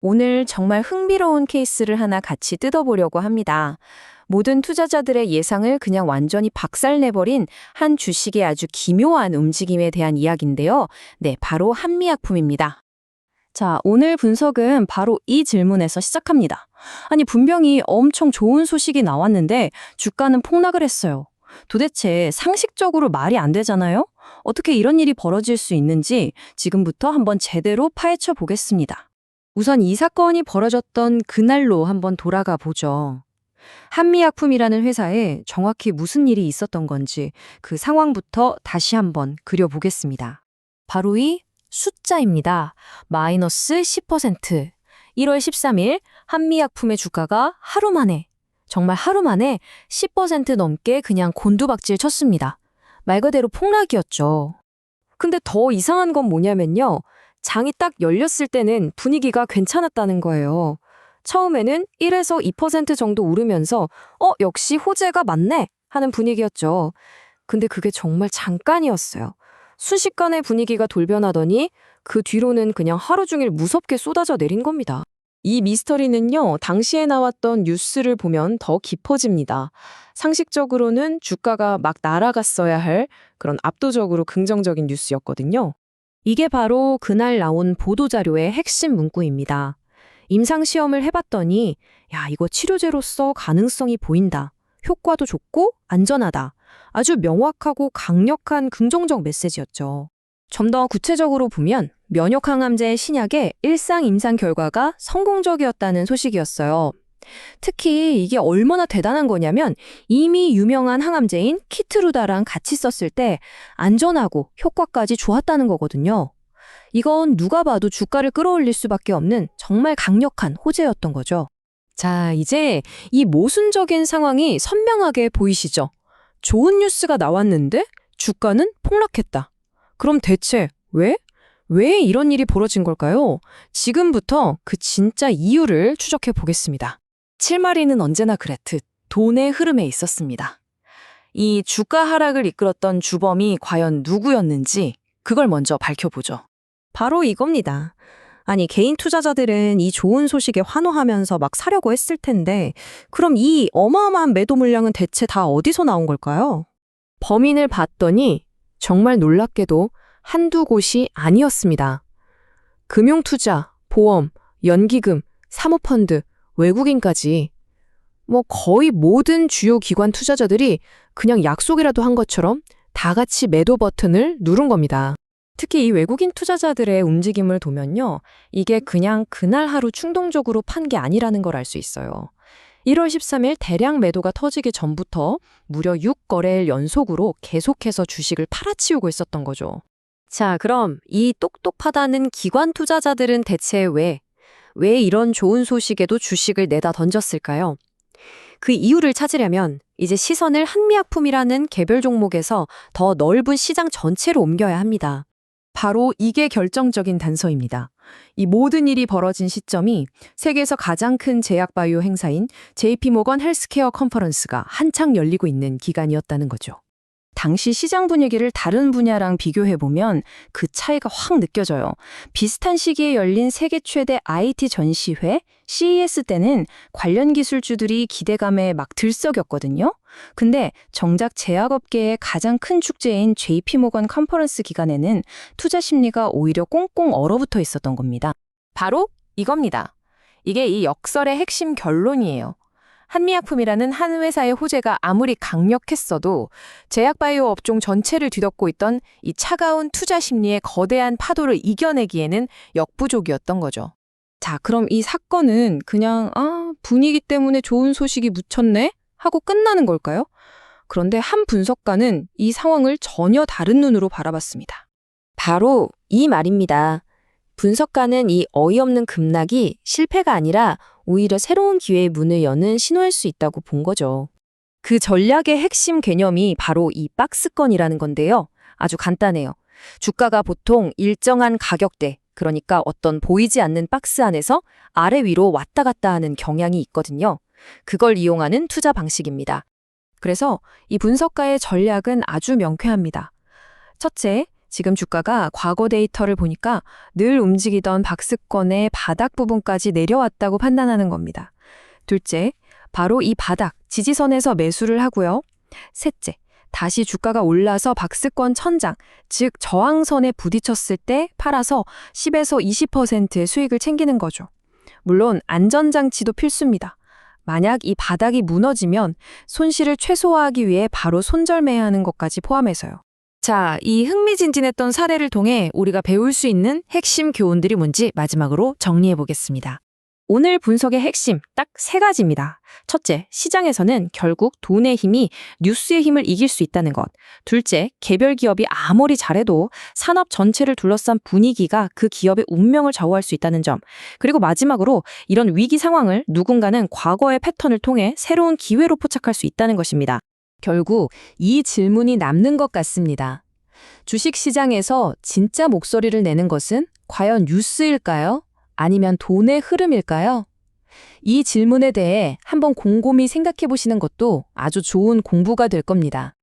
오늘 정말 흥미로운 케이스를 하나 같이 뜯어보려고 합니다. 모든 투자자들의 예상을 그냥 완전히 박살내버린 한 주식의 아주 기묘한 움직임에 대한 이야기인데요. 네, 바로 한미약품입니다. 자, 오늘 분석은 바로 이 질문에서 시작합니다. 아니, 분명히 엄청 좋은 소식이 나왔는데 주가는 폭락을 했어요. 도대체 상식적으로 말이 안 되잖아요? 어떻게 이런 일이 벌어질 수 있는지 지금부터 한번 제대로 파헤쳐 보겠습니다. 우선 이 사건이 벌어졌던 그날로 한번 돌아가 보죠. 한미약품이라는 회사에 정확히 무슨 일이 있었던 건지 그 상황부터 다시 한번 그려보겠습니다. 바로 이 숫자입니다. 마이너스 10%. 1월 13일 한미약품의 주가가 정말 하루 만에 10% 넘게 그냥 곤두박질 쳤습니다. 말 그대로 폭락이었죠. 근데 더 이상한 건 뭐냐면요. 장이 딱 열렸을 때는 분위기가 괜찮았다는 거예요. 처음에는 1에서 2% 정도 오르면서 역시 호재가 맞네 하는 분위기였죠. 근데 그게 정말 잠깐이었어요. 순식간에 분위기가 돌변하더니 그 뒤로는 그냥 하루 종일 무섭게 쏟아져 내린 겁니다. 이 미스터리는요, 당시에 나왔던 뉴스를 보면 더 깊어집니다. 상식적으로는 주가가 막 날아갔어야 할 그런 압도적으로 긍정적인 뉴스였거든요. 이게 바로 그날 나온 보도자료의 핵심 문구입니다. 임상시험을 해봤더니, 야, 이거 치료제로서 가능성이 보인다. 효과도 좋고 안전하다. 아주 명확하고 강력한 긍정적 메시지였죠. 좀 더 구체적으로 보면 면역항암제 신약의 일상 임상 결과가 성공적이었다는 소식이었어요. 특히 이게 얼마나 대단한 거냐면 이미 유명한 항암제인 키트루다랑 같이 썼을 때 안전하고 효과까지 좋았다는 거거든요. 이건 누가 봐도 주가를 끌어올릴 수밖에 없는 정말 강력한 호재였던 거죠. 자, 이제 이 모순적인 상황이 선명하게 보이시죠? 좋은 뉴스가 나왔는데 주가는 폭락했다. 그럼 대체 왜? 왜 이런 일이 벌어진 걸까요? 지금부터 그 진짜 이유를 추적해 보겠습니다. 칠마리는 언제나 그랬듯 돈의 흐름에 있었습니다. 이 주가 하락을 이끌었던 주범이 과연 누구였는지 그걸 먼저 밝혀보죠. 바로 이겁니다. 아니, 개인 투자자들은 이 좋은 소식에 환호하면서 막 사려고 했을 텐데 그럼 이 어마어마한 매도 물량은 대체 다 어디서 나온 걸까요? 범인을 봤더니 정말 놀랍게도 한두 곳이 아니었습니다. 금융투자, 보험, 연기금, 사모펀드, 외국인까지 거의 모든 주요 기관 투자자들이 그냥 약속이라도 한 것처럼 다 같이 매도 버튼을 누른 겁니다. 특히 이 외국인 투자자들의 움직임을 보면요. 이게 그냥 그날 하루 충동적으로 판 게 아니라는 걸 알 수 있어요. 1월 13일 대량 매도가 터지기 전부터 무려 6거래일 연속으로 계속해서 주식을 팔아치우고 있었던 거죠. 자, 그럼 이 똑똑하다는 기관 투자자들은 대체 왜 이런 좋은 소식에도 주식을 내다 던졌을까요? 그 이유를 찾으려면 이제 시선을 한미약품이라는 개별 종목에서 더 넓은 시장 전체로 옮겨야 합니다. 바로 이게 결정적인 단서입니다. 이 모든 일이 벌어진 시점이 세계에서 가장 큰 제약바이오 행사인 JP모건 헬스케어 컨퍼런스가 한창 열리고 있는 기간이었다는 거죠. 당시 시장 분위기를 다른 분야랑 비교해보면 그 차이가 확 느껴져요. 비슷한 시기에 열린 세계 최대 IT 전시회 CES 때는 관련 기술주들이 기대감에 막 들썩였거든요. 근데 정작 제약업계의 가장 큰 축제인 JP모건 컨퍼런스 기간에는 투자 심리가 오히려 꽁꽁 얼어붙어 있었던 겁니다. 바로 이겁니다. 이게 이 역설의 핵심 결론이에요. 한미약품이라는 한 회사의 호재가 아무리 강력했어도 제약바이오 업종 전체를 뒤덮고 있던 이 차가운 투자 심리의 거대한 파도를 이겨내기에는 역부족이었던 거죠. 자, 그럼 이 사건은 그냥 분위기 때문에 좋은 소식이 묻혔네? 하고 끝나는 걸까요? 그런데 한 분석가는 이 상황을 전혀 다른 눈으로 바라봤습니다. 바로 이 말입니다. 분석가는 이 어이없는 급락이 실패가 아니라 오히려 새로운 기회의 문을 여는 신호일 수 있다고 본 거죠. 그 전략의 핵심 개념이 바로 이 박스권이라는 건데요. 아주 간단해요. 주가가 보통 일정한 가격대, 그러니까 어떤 보이지 않는 박스 안에서 아래 위로 왔다 갔다 하는 경향이 있거든요. 그걸 이용하는 투자 방식입니다. 그래서 이 분석가의 전략은 아주 명쾌합니다. 첫째, 지금 주가가 과거 데이터를 보니까 늘 움직이던 박스권의 바닥 부분까지 내려왔다고 판단하는 겁니다. 둘째, 바로 이 바닥, 지지선에서 매수를 하고요. 셋째, 다시 주가가 올라서 박스권 천장, 즉 저항선에 부딪혔을 때 팔아서 10에서 20%의 수익을 챙기는 거죠. 물론 안전장치도 필수입니다. 만약 이 바닥이 무너지면 손실을 최소화하기 위해 바로 손절매야 하는 것까지 포함해서요. 자, 이 흥미진진했던 사례를 통해 우리가 배울 수 있는 핵심 교훈들이 뭔지 마지막으로 정리해 보겠습니다. 오늘 분석의 핵심 딱 3가지입니다. 첫째, 시장에서는 결국 돈의 힘이 뉴스의 힘을 이길 수 있다는 것. 둘째, 개별 기업이 아무리 잘해도 산업 전체를 둘러싼 분위기가 그 기업의 운명을 좌우할 수 있다는 점. 그리고 마지막으로 이런 위기 상황을 누군가는 과거의 패턴을 통해 새로운 기회로 포착할 수 있다는 것입니다. 결국 이 질문이 남는 것 같습니다. 주식시장에서 진짜 목소리를 내는 것은 과연 뉴스일까요? 아니면 돈의 흐름일까요? 이 질문에 대해 한번 곰곰이 생각해 보시는 것도 아주 좋은 공부가 될 겁니다.